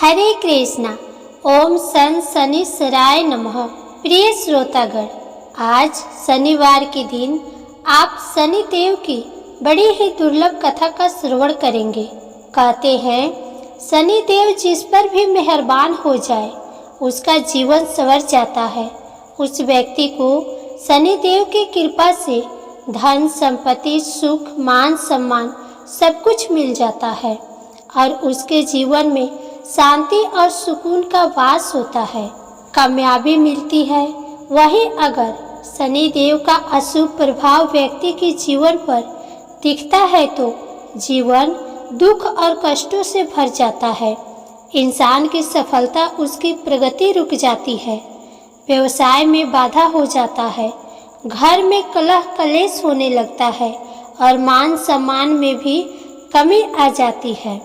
हरे कृष्णा। ओम सन शनिश्चराय नमः। प्रिय श्रोतागण, आज शनिवार के दिन आप शनि देव की बड़ी ही दुर्लभ कथा का श्रवण करेंगे। कहते हैं शनि देव जिस पर भी मेहरबान हो जाए उसका जीवन संवर जाता है। उस व्यक्ति को शनि देव की कृपा से धन संपत्ति सुख मान सम्मान सब कुछ मिल जाता है और उसके जीवन में शांति और सुकून का वास होता है, कामयाबी मिलती है। वहीं अगर शनि देव का अशुभ प्रभाव व्यक्ति के जीवन पर दिखता है तो जीवन दुख और कष्टों से भर जाता है। इंसान की सफलता उसकी प्रगति रुक जाती है, व्यवसाय में बाधा हो जाता है, घर में कलह कलेश होने लगता है और मान सम्मान में भी कमी आ जाती है।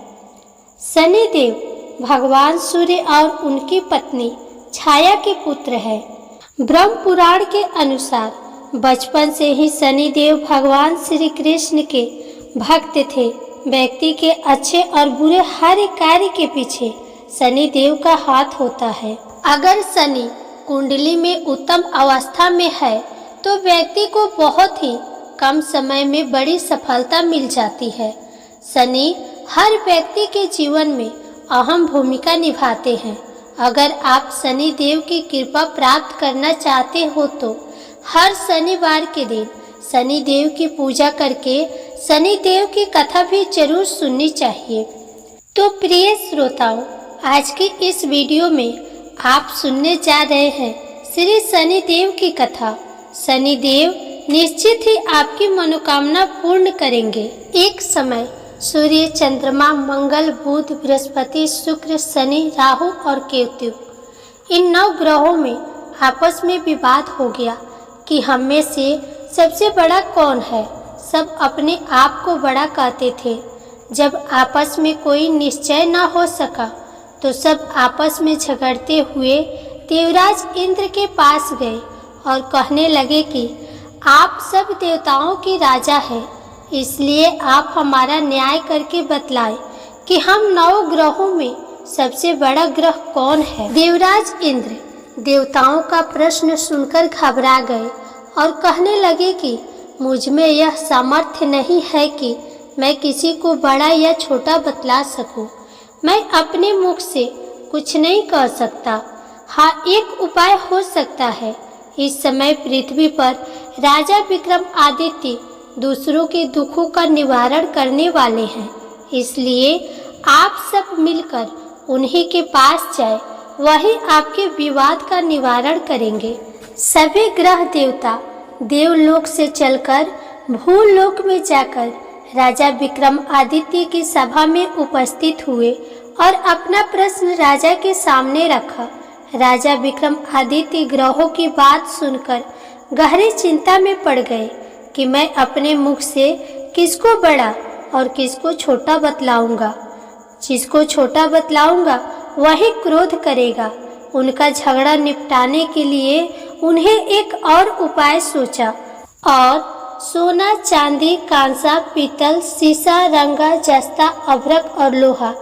शनि देव भगवान सूर्य और उनकी पत्नी छाया के पुत्र है। ब्रह्म पुराण के अनुसार बचपन से ही शनि देव भगवान श्री कृष्ण के भक्त थे। व्यक्ति के अच्छे और बुरे हर कार्य के पीछे शनि देव का हाथ होता है। अगर शनि कुंडली में उत्तम अवस्था में है तो व्यक्ति को बहुत ही कम समय में बड़ी सफलता मिल जाती है। शनि हर व्यक्ति के जीवन में अहम भूमिका निभाते हैं। अगर आप शनि देव की कृपा प्राप्त करना चाहते हो तो हर शनिवार के दिन शनि देव की पूजा करके शनि देव की कथा भी जरूर सुननी चाहिए। तो प्रिय श्रोताओं, आज की इस वीडियो में आप सुनने जा रहे हैं श्री शनि देव की कथा। शनि देव निश्चित ही आपकी मनोकामना पूर्ण करेंगे। एक समय सूर्य चंद्रमा मंगल बुध बृहस्पति शुक्र शनि राहु और केतु इन 9 ग्रहों में आपस में विवाद हो गया कि हम में से सबसे बड़ा कौन है। सब अपने आप को बड़ा कहते थे। जब आपस में कोई निश्चय न हो सका तो सब आपस में झगड़ते हुए देवराज इंद्र के पास गए और कहने लगे कि आप सब देवताओं की राजा हैं, इसलिए आप हमारा न्याय करके बतलाएं कि हम 9 ग्रहों में सबसे बड़ा ग्रह कौन है। देवराज इंद्र देवताओं का प्रश्न सुनकर घबरा गए और कहने लगे कि मुझ में यह सामर्थ्य नहीं है कि मैं किसी को बड़ा या छोटा बतला सकूं। मैं अपने मुख से कुछ नहीं कह सकता। हाँ, एक उपाय हो सकता है। इस समय पृथ्वी पर राजा विक्रमादित्य दूसरों के दुखों का निवारण करने वाले हैं, इसलिए आप सब मिलकर उन्हीं के पास जाए, वही आपके विवाद का निवारण करेंगे। सभी ग्रह देवता देवलोक से चलकर भूलोक में जाकर राजा विक्रमादित्य की सभा में उपस्थित हुए और अपना प्रश्न राजा के सामने रखा। राजा विक्रमादित्य ग्रहों की बात सुनकर गहरी चिंता में पड़ गए कि मैं अपने मुख से किसको बड़ा और किसको छोटा बतलाऊंगा। जिसको छोटा बतलाऊंगा वही क्रोध करेगा। उनका झगड़ा निपटाने के लिए उन्हें एक और उपाय सोचा और सोना चांदी कांसा पीतल सीसा रंगा जस्ता अभ्रक और लोहा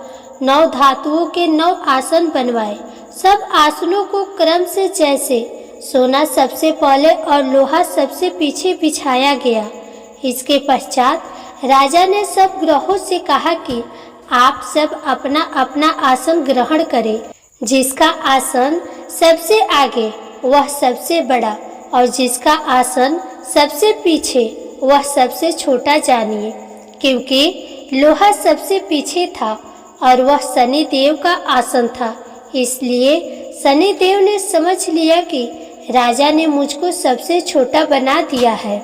9 धातुओं के 9 आसन बनवाए। सब आसनों को क्रम से जैसे सोना सबसे पहले और लोहा सबसे पीछे बिछाया गया। इसके पश्चात राजा ने सब ग्रहों से कहा कि आप सब अपना अपना आसन ग्रहण करें। जिसका आसन सबसे आगे वह सबसे बड़ा और जिसका आसन सबसे पीछे वह सबसे छोटा जानिए। क्योंकि लोहा सबसे पीछे था और वह शनि देव का आसन था, इसलिए शनि देव ने समझ लिया कि राजा ने मुझको सबसे छोटा बना दिया है।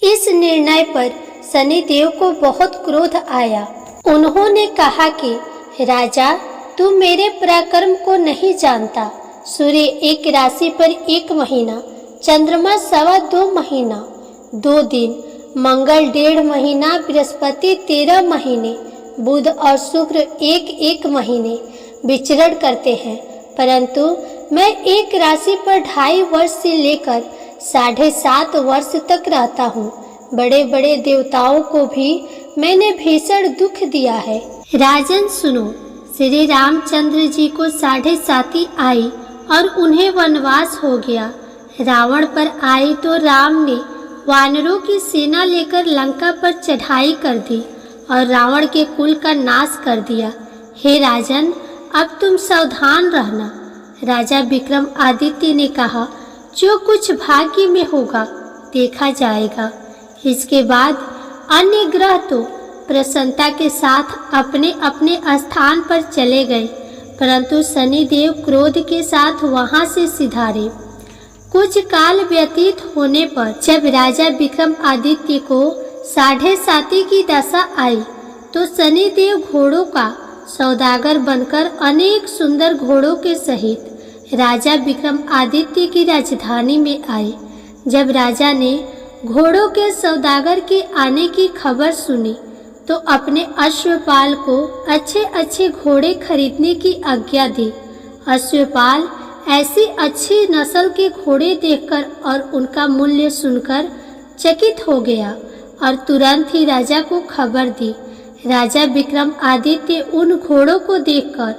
इस निर्णय पर शनि देव को बहुत क्रोध आया। उन्होंने कहा कि राजा, तू मेरे पराक्रम को नहीं जानता। सूर्य एक राशि पर 1 महीना, चंद्रमा 2.25 महीना 2 दिन, मंगल 1.5 महीना, बृहस्पति 13 महीने, बुध और शुक्र 1 महीने विचरण करते हैं। परंतु मैं एक राशि पर 2.5 वर्ष से लेकर 7.5 वर्ष तक रहता हूँ। बड़े बड़े देवताओं को भी मैंने भीषण दुख दिया है। राजन सुनो, श्री रामचंद्र जी को 7.5 आई और उन्हें वनवास हो गया। रावण पर आई तो राम ने वानरों की सेना लेकर लंका पर चढ़ाई कर दी और रावण के कुल का नाश कर दिया। हे राजन, अब तुम सावधान रहना। राजा विक्रमादित्य ने कहा, जो कुछ भाग्य में होगा देखा जाएगा। इसके बाद अन्य ग्रह तो प्रसन्नता के साथ अपने अपने स्थान पर चले गए, परंतु शनिदेव क्रोध के साथ वहां से सिधारे। कुछ काल व्यतीत होने पर जब राजा विक्रमादित्य को 7.5 की दशा आई तो शनिदेव घोड़ों का सौदागर बनकर अनेक सुंदर घोड़ों के सहित राजा विक्रमादित्य की राजधानी में आए। जब राजा ने घोड़ों के सौदागर के आने की खबर सुनी तो अपने अश्वपाल को अच्छे अच्छे घोड़े खरीदने की आज्ञा दी। अश्वपाल ऐसी अच्छी नस्ल के घोड़े देखकर और उनका मूल्य सुनकर चकित हो गया और तुरंत ही राजा को खबर दी। राजा विक्रमादित्य उन घोड़ों को देखकर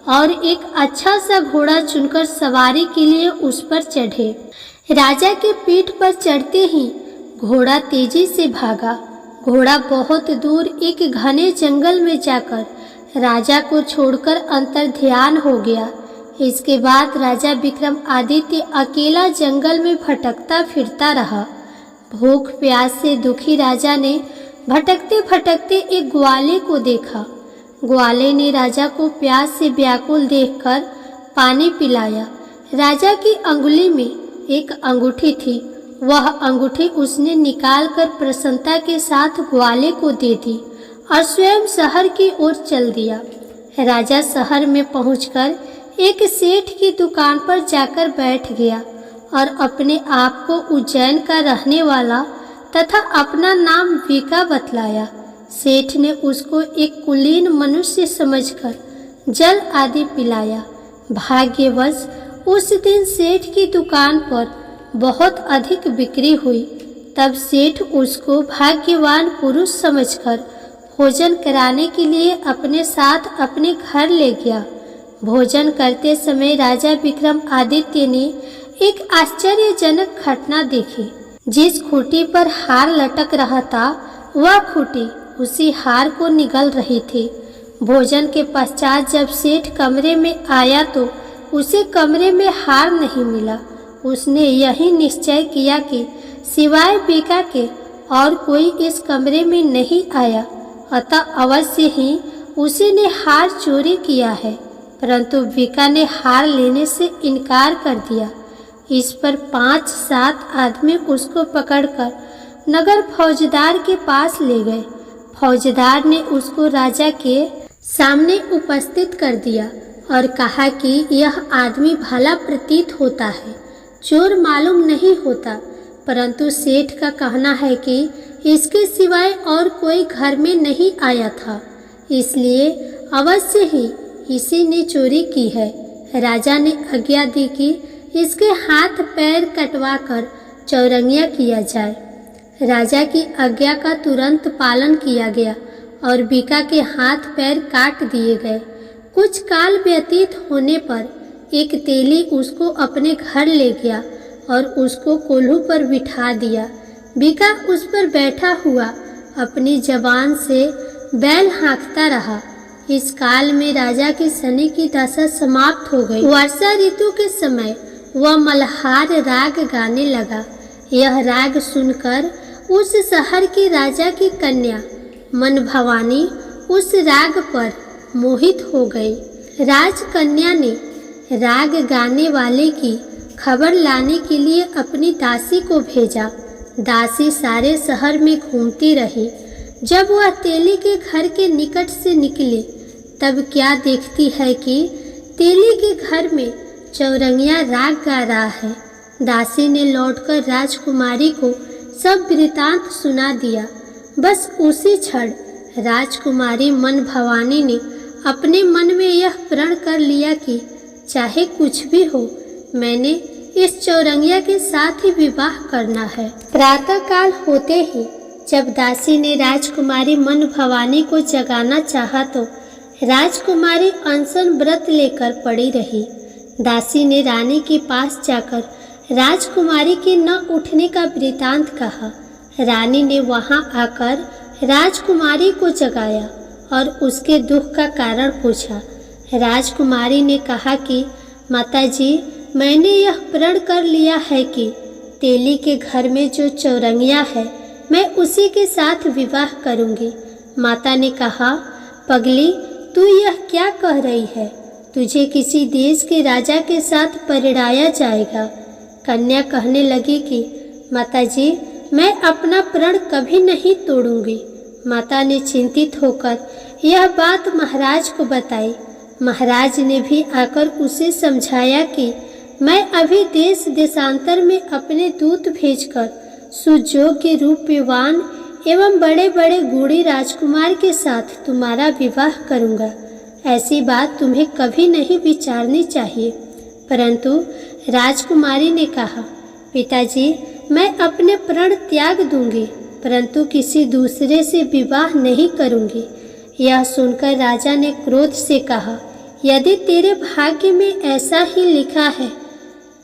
और एक अच्छा सा घोड़ा चुनकर सवारी के लिए उस पर चढ़े। राजा के पीठ पर चढ़ते ही घोड़ा तेजी से भागा। घोड़ा बहुत दूर एक घने जंगल में जाकर राजा को छोड़कर अंतर्ध्यान हो गया। इसके बाद राजा विक्रमादित्य अकेला जंगल में भटकता फिरता रहा। भूख प्यास से दुखी राजा ने भटकते भटकते एक ग्वाले को देखा। ग्वाले ने राजा को प्यास से व्याकुल देखकर पानी पिलाया। राजा की अंगुली में एक अंगूठी थी। वह अंगूठी उसने निकालकर प्रसन्नता के साथ ग्वाले को दे दी और स्वयं शहर की ओर चल दिया। राजा शहर में पहुंचकर एक सेठ की दुकान पर जाकर बैठ गया और अपने आप को उज्जैन का रहने वाला तथा अपना नाम वीका बतलाया। सेठ ने उसको एक कुलीन मनुष्य समझकर जल आदि पिलाया। भाग्यवश उस दिन सेठ की दुकान पर बहुत अधिक बिक्री हुई। तब सेठ उसको भाग्यवान पुरुष समझकर भोजन कराने के लिए अपने साथ अपने घर ले गया। भोजन करते समय राजा विक्रमादित्य ने एक आश्चर्यजनक घटना देखी। जिस खूंटी पर हार लटक रहा था वह खूंटी उसी हार को निगल रही थी। भोजन के पश्चात जब सेठ कमरे में आया तो उसे कमरे में हार नहीं मिला। उसने यही निश्चय किया कि सिवाय वीका के और कोई इस कमरे में नहीं आया, अतः अवश्य ही उसी ने हार चोरी किया है। परंतु वीका ने हार लेने से इनकार कर दिया। इस पर 5-7 आदमी उसको पकड़कर नगर फौजदार के पास ले गए। फौजदार ने उसको राजा के सामने उपस्थित कर दिया और कहा कि यह आदमी भला प्रतीत होता है, चोर मालूम नहीं होता, परंतु सेठ का कहना है कि इसके सिवाय और कोई घर में नहीं आया था, इसलिए अवश्य ही इसी ने चोरी की है। राजा ने आज्ञा दी कि इसके हाथ पैर कटवाकर चौरंगिया किया जाए। राजा की आज्ञा का तुरंत पालन किया गया और वीका के हाथ पैर काट दिए गए। कुछ काल व्यतीत होने पर एक तेली उसको अपने घर ले गया और उसको कोल्हू पर बिठा दिया। वीका उस पर बैठा हुआ अपनी जबान से बैल हाँकता रहा। इस काल में राजा की शनि की दशा समाप्त हो गई। वर्षा ऋतु के समय वह मल्हार राग गाने लगा। यह राग सुनकर उस शहर के राजा की कन्या मन भवानी उस राग पर मोहित हो गई। राजकन्या ने राग गाने वाले की खबर लाने के लिए अपनी दासी को भेजा। दासी सारे शहर में घूमती रही। जब वह तेली के घर के निकट से निकली तब क्या देखती है कि तेली के घर में चौरंगिया राग गा रहा है। दासी ने लौटकर राजकुमारी को सब वृतांत सुना दिया। बस उसी क्षण राजकुमारी मन भवानी ने अपने मन में यह प्रण कर लिया कि चाहे कुछ भी हो, मैंने इस चौरंगिया के साथ ही विवाह करना है। प्रातःकाल होते ही जब दासी ने राजकुमारी मन भवानी को जगाना चाहा तो राजकुमारी अनशन व्रत लेकर पड़ी रही। दासी ने रानी के पास जाकर राजकुमारी के न उठने का वृतांत कहा। रानी ने वहां आकर राजकुमारी को जगाया और उसके दुख का कारण पूछा। राजकुमारी ने कहा कि माताजी, मैंने यह प्रण कर लिया है कि तेली के घर में जो चौरंगिया है मैं उसी के साथ विवाह करूंगी। माता ने कहा, पगली, तू यह क्या कह रही है? तुझे किसी देश के राजा के साथ परिणाया जाएगा। कन्या कहने लगी कि माताजी, मैं अपना प्रण कभी नहीं तोड़ूंगी। माता ने चिंतित होकर यह बात महाराज को बताई। महाराज ने भी आकर उसे समझाया कि मैं अभी देश देशांतर में अपने दूत भेजकर सुयोग्य रूपवान एवं बड़े बड़े गुणी राजकुमार के साथ तुम्हारा विवाह करूंगा। ऐसी बात तुम्हें कभी नहीं विचारनी चाहिए। परंतु राजकुमारी ने कहा, पिताजी, मैं अपने प्रण त्याग दूंगी, परंतु किसी दूसरे से विवाह नहीं करूंगी। यह सुनकर राजा ने क्रोध से कहा, यदि तेरे भाग्य में ऐसा ही लिखा है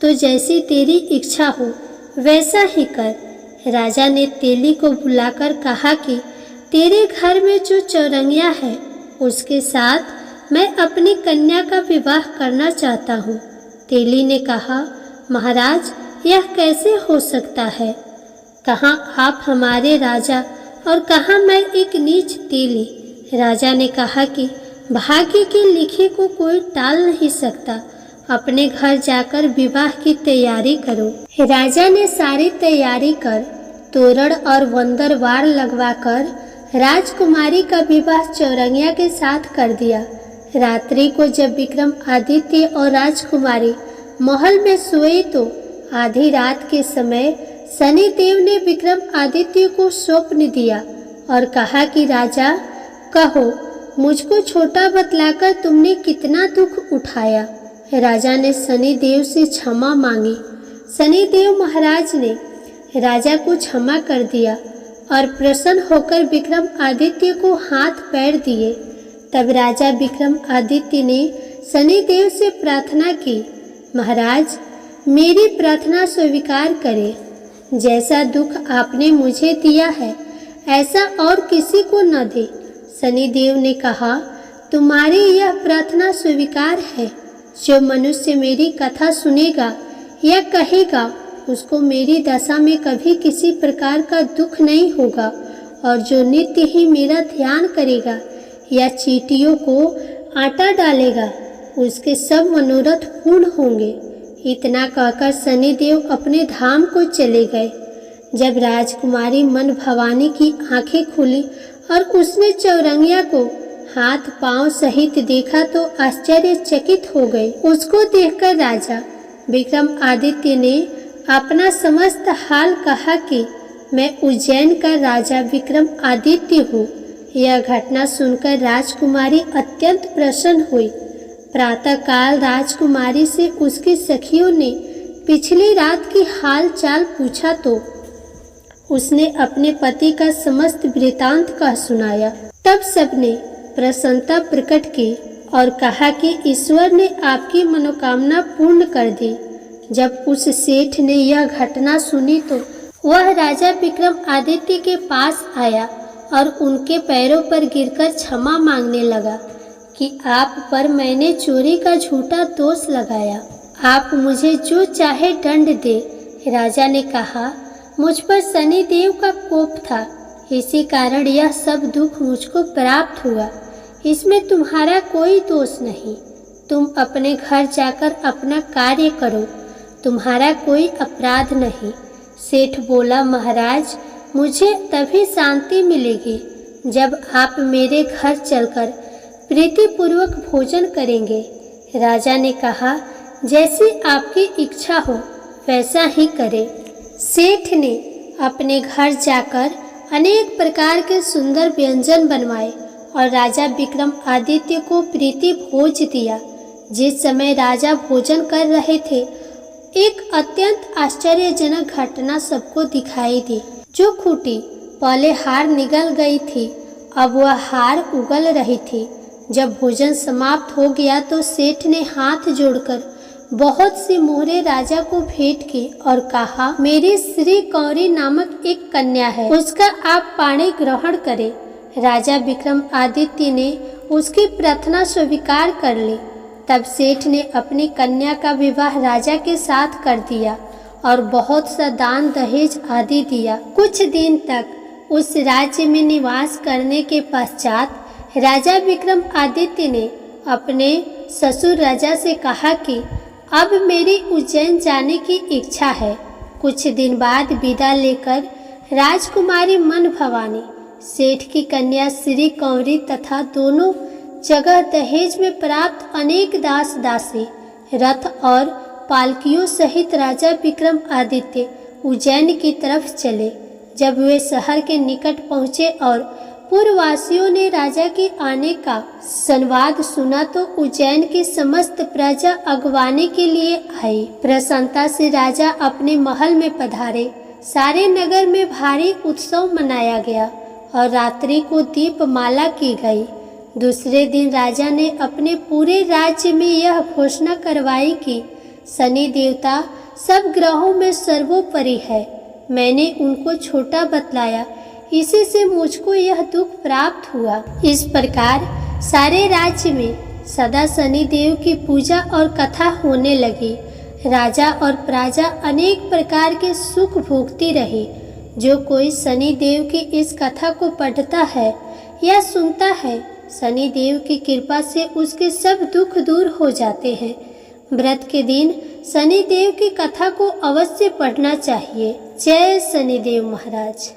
तो जैसी तेरी इच्छा हो वैसा ही कर। राजा ने तेली को बुलाकर कहा कि तेरे घर में जो चौरंगिया है उसके साथ मैं अपनी कन्या का विवाह करना चाहता हूँ। तेली ने कहा, महाराज, यह कैसे हो सकता है? कहाँ आप हमारे राजा और कहाँ मैं एक नीच तेली। राजा ने कहा कि भाग्य के लिखे को कोई टाल नहीं सकता। अपने घर जाकर विवाह की तैयारी करो। राजा ने सारी तैयारी कर तोरण और वंदरवार लगवाकर राजकुमारी का विवाह चौरंगिया के साथ कर दिया। रात्रि को जब विक्रमादित्य और राजकुमारी महल में सोए तो आधी रात के समय शनिदेव ने विक्रमादित्य को स्वप्न दिया और कहा कि राजा, कहो, मुझको छोटा बतलाकर तुमने कितना दुख उठाया। राजा ने शनिदेव से क्षमा मांगी। शनिदेव महाराज ने राजा को क्षमा कर दिया और प्रसन्न होकर विक्रमादित्य को हाथ पैर दिए। तब राजा विक्रमादित्य ने शनिदेव से प्रार्थना की, महाराज, मेरी प्रार्थना स्वीकार करें। जैसा दुख आपने मुझे दिया है ऐसा और किसी को न दे। शनिदेव ने कहा, तुम्हारी यह प्रार्थना स्वीकार है। जो मनुष्य मेरी कथा सुनेगा या कहेगा उसको मेरी दशा में कभी किसी प्रकार का दुख नहीं होगा, और जो नित्य ही मेरा ध्यान करेगा या चींटियों को आटा डालेगा उसके सब मनोरथ पूर्ण होंगे। इतना कहकर शनिदेव अपने धाम को चले गए। जब राजकुमारी मन भवानी की आंखें खुली और उसने चौरंगिया को हाथ पांव सहित देखा तो आश्चर्यचकित हो गए। उसको देखकर राजा विक्रमादित्य ने अपना समस्त हाल कहा कि मैं उज्जैन का राजा विक्रमादित्य हूँ। यह घटना सुनकर राजकुमारी अत्यंत प्रसन्न हुई। प्रातःकाल राजकुमारी से उसकी सखियों ने पिछली रात की हाल चाल पूछा तो उसने अपने पति का समस्त वृतांत कह सुनाया। तब सबने प्रसन्नता प्रकट की और कहा कि ईश्वर ने आपकी मनोकामना पूर्ण कर दी। जब उस सेठ ने यह घटना सुनी तो वह राजा विक्रमादित्य के पास आया और उनके पैरों पर गिरकर क्षमा मांगने लगा कि आप पर मैंने चोरी का झूठा दोष लगाया, आप मुझे जो चाहे दंड दे। राजा ने कहा, मुझ पर शनिदेव का कोप था, इसी कारण यह सब दुख मुझको प्राप्त हुआ। इसमें तुम्हारा कोई दोष नहीं। तुम अपने घर जाकर अपना कार्य करो, तुम्हारा कोई अपराध नहीं। सेठ बोला, महाराज, मुझे तभी शांति मिलेगी जब आप मेरे घर चलकर प्रीतिपूर्वक भोजन करेंगे। राजा ने कहा, जैसी आपकी इच्छा हो वैसा ही करें। सेठ ने अपने घर जाकर अनेक प्रकार के सुंदर व्यंजन बनवाए और राजा विक्रमादित्य को प्रीति भोज दिया। जिस समय राजा भोजन कर रहे थे, एक अत्यंत आश्चर्यजनक घटना सबको दिखाई दी। जो खूंटी पहले हार निगल गई थी, अब वह हार उगल रही थी। जब भोजन समाप्त हो गया तो सेठ ने हाथ जोड़कर बहुत सी मोहरे राजा को भेंट की और कहा, मेरी श्री कौरी नामक एक कन्या है, उसका आप पाणी ग्रहण करें। राजा विक्रमादित्य ने उसकी प्रार्थना स्वीकार कर ली। तब सेठ ने अपनी कन्या का विवाह राजा के साथ कर दिया और बहुत सा दान दहेज आदि दिया। कुछ दिन तक उस राज्य में निवास करने के पश्चात राजा विक्रमादित्य ने अपने ससुर राजा से कहा कि अब मेरी उज्जैन जाने की इच्छा है। कुछ दिन बाद विदा लेकर राजकुमारी मन भवानी, सेठ की कन्या श्री कौरी तथा दोनों जगह दहेज में प्राप्त अनेक दास दासी, रथ और पालकियों सहित राजा विक्रमादित्य उज्जैन की तरफ चले। जब वे शहर के निकट पहुँचे और पूर्ववासियों ने राजा के आने का संवाद सुना तो उज्जैन की समस्त प्रजा अगवाने के लिए आई। प्रसन्नता से राजा अपने महल में पधारे। सारे नगर में भारी उत्सव मनाया गया और रात्रि को दीपमाला की गई। दूसरे दिन राजा ने अपने पूरे राज्य में यह घोषणा करवाई कि शनि देवता सब ग्रहों में सर्वोपरि है। मैंने उनको छोटा बतलाया, इसी से मुझको यह दुख प्राप्त हुआ। इस प्रकार सारे राज्य में सदा शनि देव की पूजा और कथा होने लगी। राजा और प्रजा अनेक प्रकार के सुख भोगती रही। जो कोई शनि देव की इस कथा को पढ़ता है या सुनता है, शनि देव की कृपा से उसके सब दुख दूर हो जाते हैं। व्रत के दिन शनि देव की कथा को अवश्य पढ़ना चाहिए। जय शनिदेव महाराज।